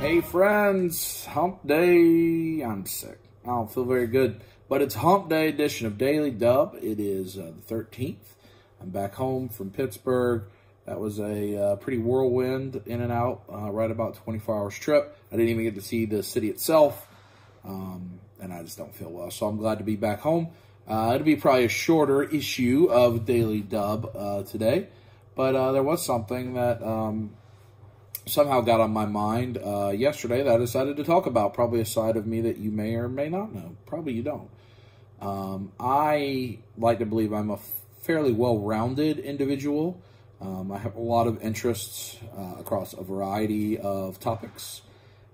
Hey friends, hump day. I'm sick. I don't feel very good, but it's hump day edition of Daily Dub. It is the 13th. I'm back home from Pittsburgh. That was a pretty whirlwind in and out, right about 24 hours trip. I didn't even get to see the city itself, and I just don't feel well. So I'm glad to be back home. It'll be probably a shorter issue of Daily Dub today, but there was something that somehow got on my mind yesterday that I decided to talk about. Probably a side of me that you may or may not know. Probably you don't. I like to believe I'm a fairly well-rounded individual. I have a lot of interests across a variety of topics,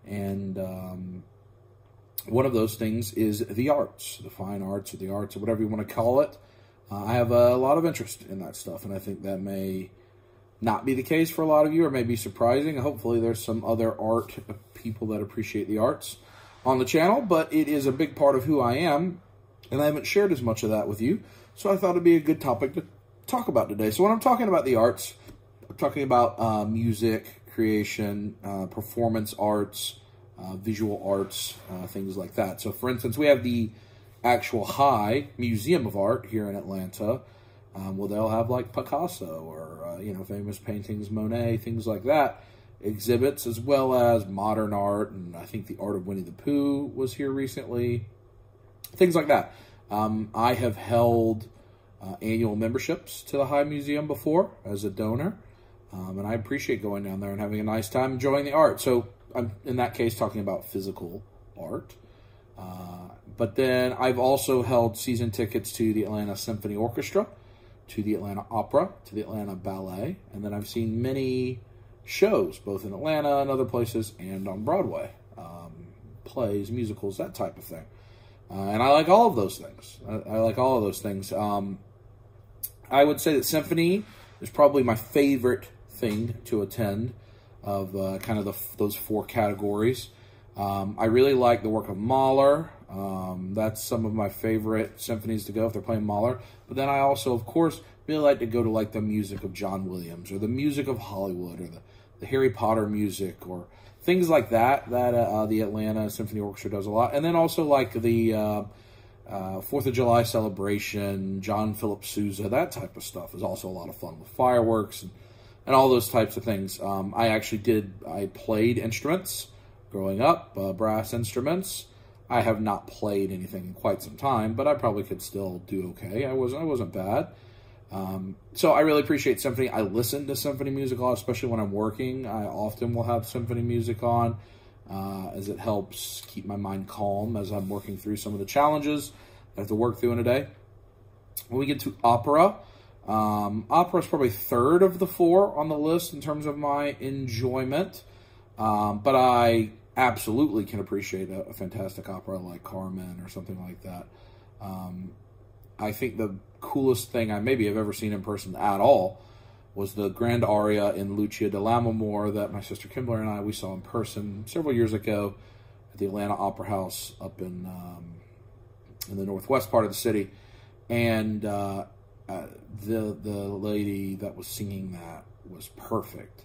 and one of those things is the arts, the fine arts, or the arts, or whatever you want to call it. I have a lot of interest in that stuff, and I think that may not be the case for a lot of you, or may be surprising. Hopefully there's some other art people that appreciate the arts on the channel, but it is a big part of who I am, and I haven't shared as much of that with you, so I thought it'd be a good topic to talk about today. So when I'm talking about the arts, I'm talking about music, creation, performance arts, visual arts, things like that. So for instance, we have the actual High Museum of Art here in Atlanta. Well, they'll have like Picasso or, famous paintings, Monet, things like that, exhibits, as well as modern art. And I think the art of Winnie the Pooh was here recently, things like that. I have held annual memberships to the High Museum before as a donor. And I appreciate going down there and having a nice time enjoying the art. So I'm, in that case, talking about physical art. But then I've also held season tickets to the Atlanta Symphony Orchestra, to the Atlanta Opera, to the Atlanta Ballet, and then I've seen many shows, both in Atlanta and other places, and on Broadway, plays, musicals, that type of thing. And I like all of those things. I like all of those things. I would say that symphony is probably my favorite thing to attend of kind of those four categories. I really like the work of Mahler. That's some of my favorite symphonies to go if they're playing Mahler. But then I also, of course, really like to go to like the music of John Williams, or the music of Hollywood, or the Harry Potter music, or things like that, that the Atlanta Symphony Orchestra does a lot. And then also like the 4th of July celebration, John Philip Sousa, that type of stuff is also a lot of fun with fireworks and all those types of things. I played instruments growing up, brass instruments. I have not played anything in quite some time, but I probably could still do okay. I wasn't bad. So I really appreciate symphony. I listen to symphony music a lot, especially when I'm working. I often will have symphony music on, as it helps keep my mind calm as I'm working through some of the challenges I have to work through in a day. When we get to opera, opera is probably third of the four on the list in terms of my enjoyment. But I absolutely can appreciate a fantastic opera like Carmen or something like that. I think the coolest thing I maybe have ever seen in person at all was the grand aria in Lucia di Lammermoor that my sister Kimberly and we saw in person several years ago at the Atlanta Opera House up in the northwest part of the city. And the lady that was singing that was perfect.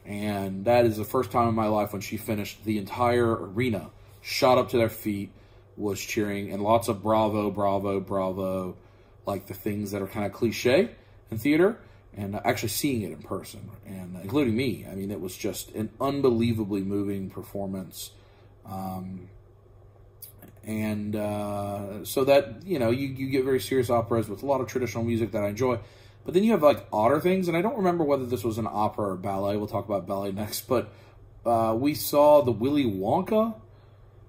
And that is the first time in my life when she finished, the entire arena shot up to their feet, was cheering, and lots of bravo, bravo, bravo, like the things that are kind of cliche in theater, and actually seeing it in person, and including me. I mean, it was just an unbelievably moving performance. So that, you get very serious operas with a lot of traditional music that I enjoy. But then you have, like, odder things, and I don't remember whether this was an opera or ballet. We'll talk about ballet next. But we saw the Willy Wonka.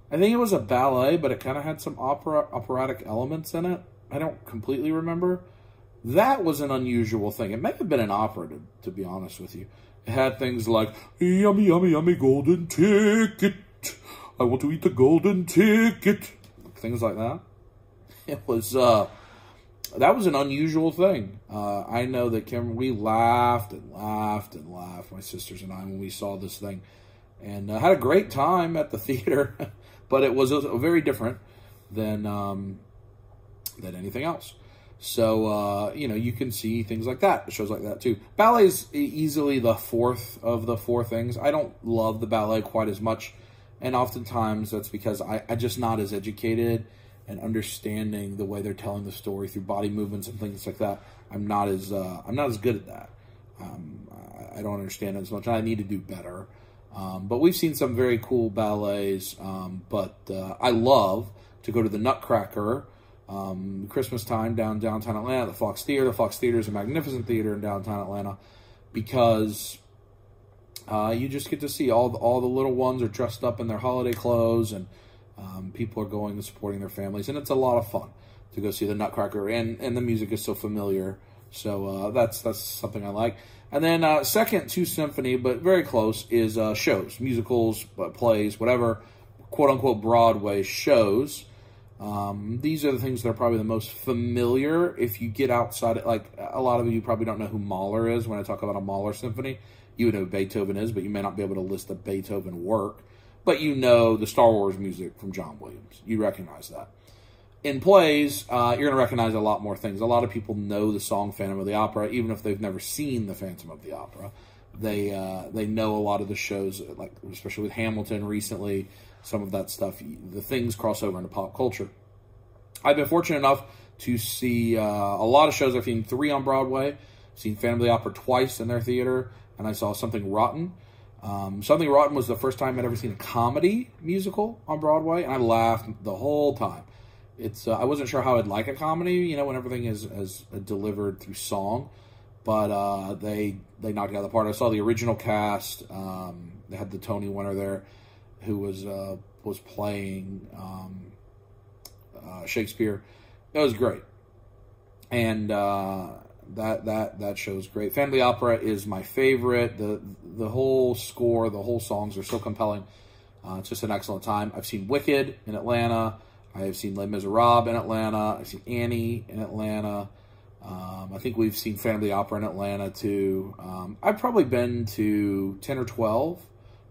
I think it was a ballet, but it kind of had some operatic elements in it. I don't completely remember. That was an unusual thing. It may have been an opera, to be honest with you. It had things like, yummy, yummy, yummy, golden ticket. I want to eat the golden ticket. Things like that. It was... that was an unusual thing. I know that we laughed and laughed and laughed, my sisters and I, when we saw this thing. And had a great time at the theater. But it was very different than anything else. So, you know, you can see things like that, shows like that too. Ballet is easily the fourth of the four things. I don't love the ballet quite as much, and oftentimes that's because I'm just not as educated and understanding the way they're telling the story through body movements and things like that. I'm not as good at that. I don't understand it as much, and I need to do better. But we've seen some very cool ballets, but I love to go to the Nutcracker Christmas time downtown Atlanta, the Fox Theater. The Fox Theater is a magnificent theater in downtown Atlanta because you just get to see all the little ones are dressed up in their holiday clothes, and people are going and supporting their families, and it's a lot of fun to go see the Nutcracker, and the music is so familiar. So that's something I like. And then second to symphony, but very close, is shows, musicals, plays, whatever, quote-unquote Broadway shows. These are the things that are probably the most familiar. If you get outside, like a lot of you probably don't know who Mahler is. When I talk about a Mahler symphony, you would know who Beethoven is, but you may not be able to list a Beethoven work. But you know the Star Wars music from John Williams. You recognize that. In plays, you're going to recognize a lot more things. A lot of people know the song Phantom of the Opera, even if they've never seen the Phantom of the Opera. They know a lot of the shows, like especially with Hamilton recently, some of that stuff. The things cross over into pop culture. I've been fortunate enough to see a lot of shows. I've seen 3 on Broadway. I've seen Phantom of the Opera twice in their theater, and I saw Something Rotten. Something Rotten was the first time I'd ever seen a comedy musical on Broadway, and I laughed the whole time. It's I wasn't sure how I'd like a comedy, you know, when everything is delivered through song, but they knocked it out of the park. I saw the original cast. They had the Tony winner there, who was playing Shakespeare. It was great, and that show is great. Phantom of the Opera is my favorite. The whole score, the whole songs are so compelling. It's just an excellent time. I've seen Wicked in Atlanta. I've seen Les Miserables in Atlanta. I've seen Annie in Atlanta. I think we've seen Phantom of the Opera in Atlanta too. I've probably been to 10 or 12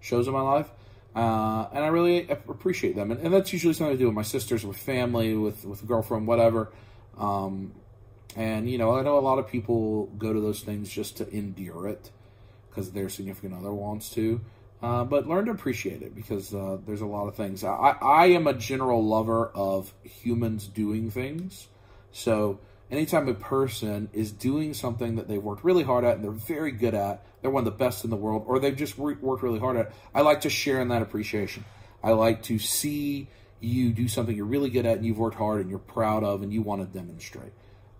shows in my life, and I really appreciate them. And that's usually something I do with my sisters, with family, with a girlfriend, whatever. And, you know, I know a lot of people go to those things just to endure it because their significant other wants to. But learn to appreciate it because there's a lot of things. I am a general lover of humans doing things. So anytime a person is doing something that they've worked really hard at and they're very good at, they're one of the best in the world, or they've just worked really hard at, I like to share in that appreciation. I like to see you do something you're really good at and you've worked hard and you're proud of and you want to demonstrate.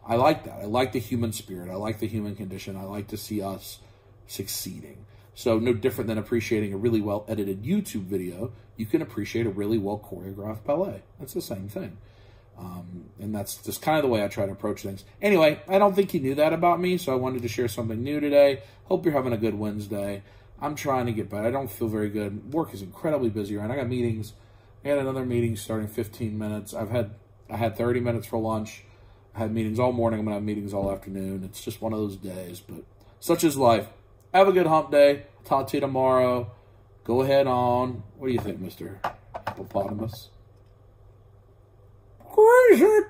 I like that. I like the human spirit. I like the human condition. I like to see us succeeding. So no different than appreciating a really well-edited YouTube video, you can appreciate a really well-choreographed ballet. It's the same thing. And that's just kind of the way I try to approach things. Anyway, I don't think you knew that about me, so I wanted to share something new today. Hope you're having a good Wednesday. I'm trying to get better. I don't feel very good. Work is incredibly busy, right? I got meetings. I had another meeting starting 15 minutes. I had 30 minutes for lunch. I had meetings all morning. I'm going to have meetings all afternoon. It's just one of those days, but such is life. Have a good hump day. Talk to you tomorrow. Go ahead on. What do you think, Mr. Hippopotamus? Crazy.